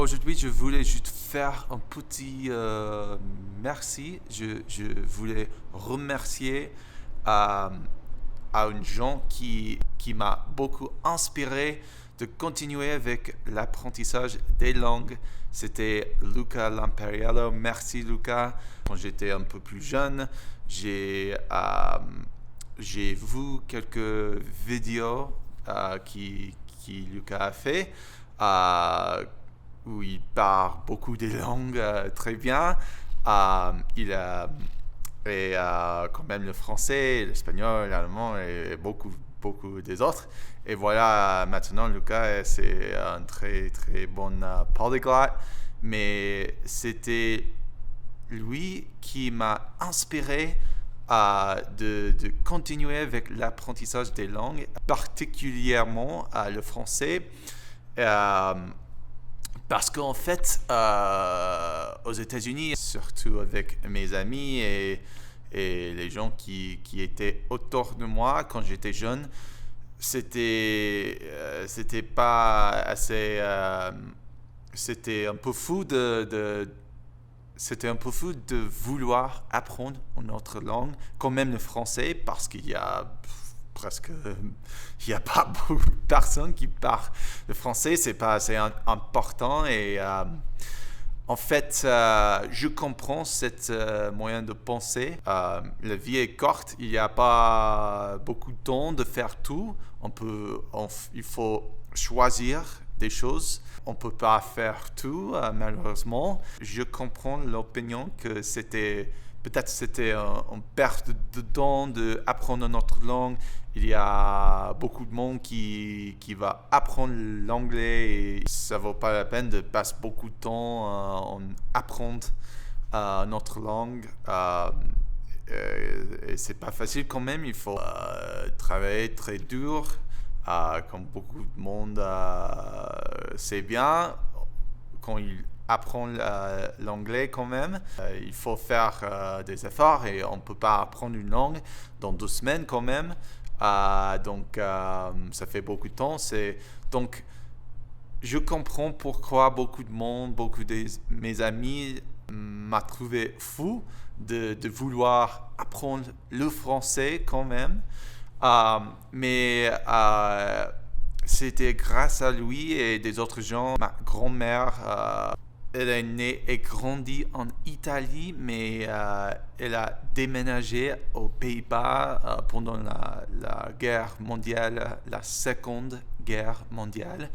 Aujourd'hui, je voulais juste faire un petit merci. Je voulais remercier euh, à une gens qui m'a beaucoup inspiré de continuer avec l'apprentissage des langues. C'était Luca Lamperiello. Merci Luca. Quand j'étais un peu plus jeune, j'ai vu quelques vidéos qui Luca a fait. euh, où il parle beaucoup des langues très bien. Il a et quand même le français, l'espagnol, l'allemand et beaucoup des autres. Et voilà, maintenant Lucas, c'est un très très bon polyglotte. Mais c'était lui qui m'a inspiré de continuer avec l'apprentissage des langues, particulièrement le français. Euh, Parce qu'en fait, aux États-Unis, surtout avec mes amis et les gens qui étaient autour de moi quand j'étais jeune, c'était pas assez. C'était un peu fou c'était un peu fou de vouloir apprendre une autre langue, quand même le français, parce qu'il y a presque il n'y a pas beaucoup de personnes qui parlent le français, c'est pas assez important et en fait je comprends cette moyen de penser. La vie est courte, il n'y a pas beaucoup de temps de faire tout. Il faut choisir des choses. On ne peut pas faire tout, malheureusement. Je comprends l'opinion que c'était une perte de temps d'apprendre notre langue. Il y a beaucoup de monde qui va apprendre l'anglais et ça ne vaut pas la peine de passer beaucoup de temps en apprendre notre langue. Et c'est pas facile quand même, il faut travailler très dur. Comme beaucoup de monde sait bien, quand il apprend l'anglais quand même, il faut faire des efforts et on ne peut pas apprendre une langue dans 2 semaines quand même. Donc ça fait beaucoup de temps. Donc je comprends pourquoi beaucoup de monde, beaucoup de mes amis m'a trouvé fou de vouloir apprendre le français quand même. Mais c'était grâce à lui et des autres gens. Ma grand-mère, elle est née et grandie en Italie, mais elle a déménagé aux Pays-Bas pendant la guerre mondiale, la Seconde Guerre mondiale.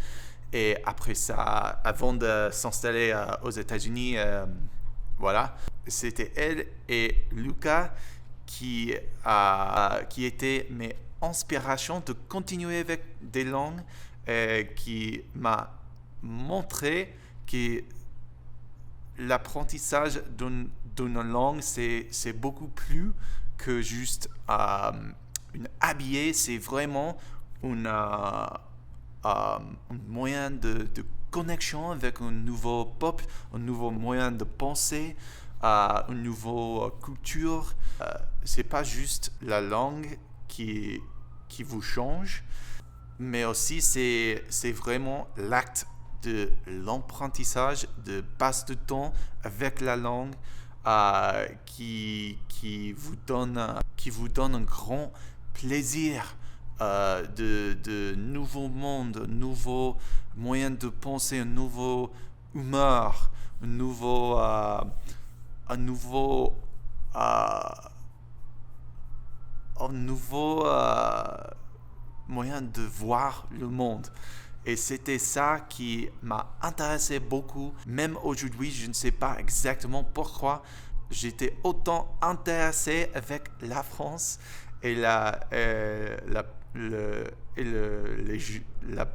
Et après ça, avant de s'installer aux États-Unis, voilà, c'était elle et Luca qui était mes inspirations de continuer avec des langues, qui m'a montré que l'apprentissage d'une langue, c'est beaucoup plus que juste une habillée, c'est vraiment une, un moyen de connexion avec un nouveau peuple, un nouveau moyen de penser, une nouvelle culture. C'est pas juste la langue qui vous change, mais aussi c'est vraiment l'acte de l'apprentissage, de passe de temps avec la langue qui vous donne un grand plaisir de nouveaux mondes, un nouveau moyen de penser, un nouveau humeur, un nouveau un nouveau moyen de voir le monde. Et c'était ça qui m'a intéressé beaucoup. Même aujourd'hui, je ne sais pas exactement pourquoi j'étais autant intéressé avec la France et la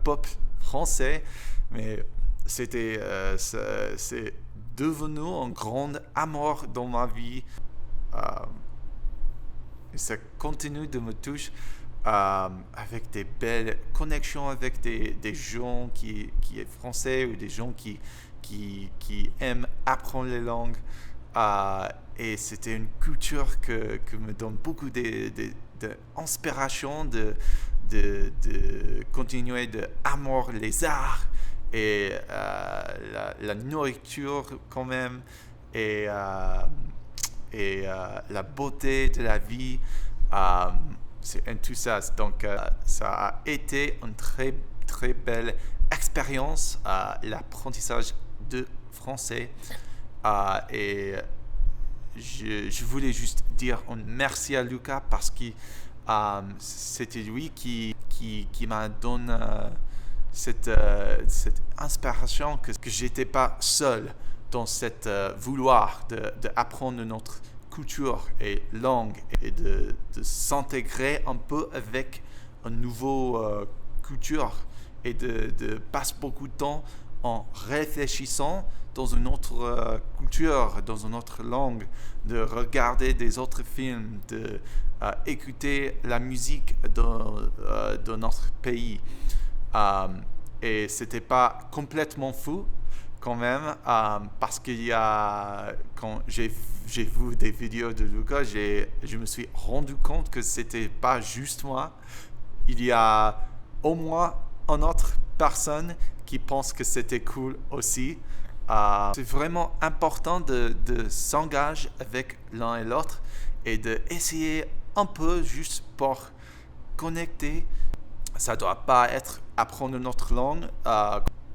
pop français. Mais c'est devenu un grand amour dans ma vie. Euh, et ça continue de me toucher avec des belles connexions avec des gens qui est français ou des gens qui aiment apprendre les langues. Et c'était une culture que me donne beaucoup d'inspiration de continuer d'amour les arts et la nourriture quand même et, la beauté de la vie. C'est tout ça. Donc, ça a été une très, très belle expérience, l'apprentissage de français. Et je voulais juste dire un merci à Lucas parce que c'était lui qui m'a donné cette inspiration que j'étais pas seul dans cette vouloir d'apprendre notre culture et langue et de s'intégrer un peu avec une nouvelle culture et de passer beaucoup de temps en réfléchissant dans une autre culture, dans une autre langue, de regarder des autres films, de écouter la musique de notre pays. Et c'était pas complètement fou quand même, parce qu'il y a, quand j'ai vu des vidéos de Lucas, je me suis rendu compte que c'était pas juste moi. Il y a au moins une autre personne qui pense que c'était cool aussi. C'est vraiment important de s'engager avec l'un et l'autre et d'essayer un peu juste pour connecter. Ça ne doit pas être apprendre notre langue.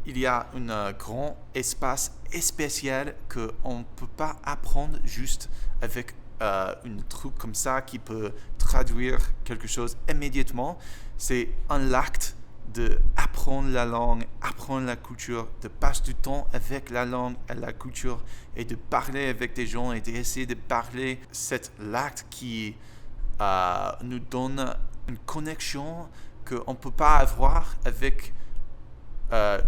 Il y a un grand espace spécial qu'on ne peut pas apprendre juste avec un truc comme ça qui peut traduire quelque chose immédiatement. C'est un acte d'apprendre la langue, apprendre la culture, de passer du temps avec la langue et la culture et de parler avec des gens et d'essayer de parler. C'est l'acte qui nous donne une connexion qu'on ne peut pas avoir avec un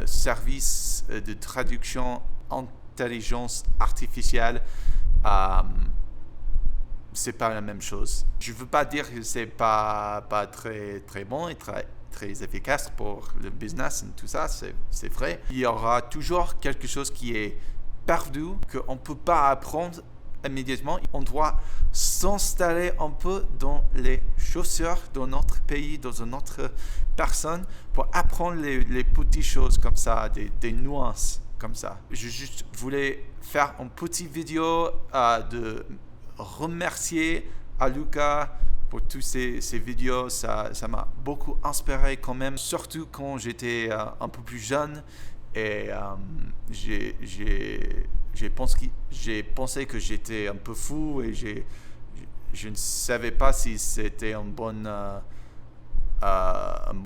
service de traduction intelligence artificielle. C'est pas la même chose. Je veux pas dire que c'est pas très très bon et très efficace pour le business et tout ça, c'est vrai. Il y aura toujours quelque chose qui est perdu, qu'on ne peut pas apprendre immédiatement. On doit s'installer un peu dans les chaussures de notre pays, dans une autre personne, pour apprendre les petites choses comme ça, des nuances comme ça. Je juste voulais faire une petite vidéo de remercier à Lucas pour tous ces vidéos. Ça m'a beaucoup inspiré quand même, surtout quand j'étais un peu plus jeune et j'ai pensé que j'étais un peu fou et je ne savais pas si c'était un bon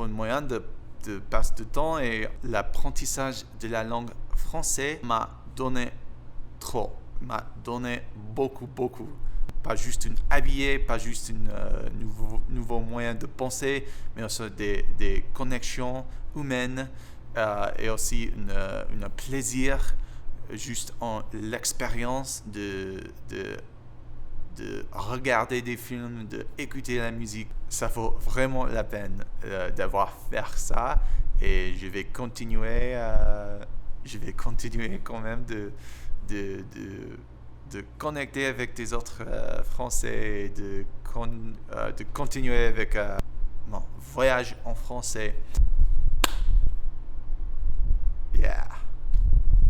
moyen de passer du temps, et l'apprentissage de la langue française m'a donné beaucoup. Pas juste une habillé, pas juste un nouveau moyen de penser, mais aussi des connexions humaines et aussi un plaisir juste en l'expérience de regarder des films, d'écouter la musique. Ça vaut vraiment la peine d'avoir fait ça, et je vais continuer quand même de connecter avec des autres Français et de continuer avec mon voyage en français.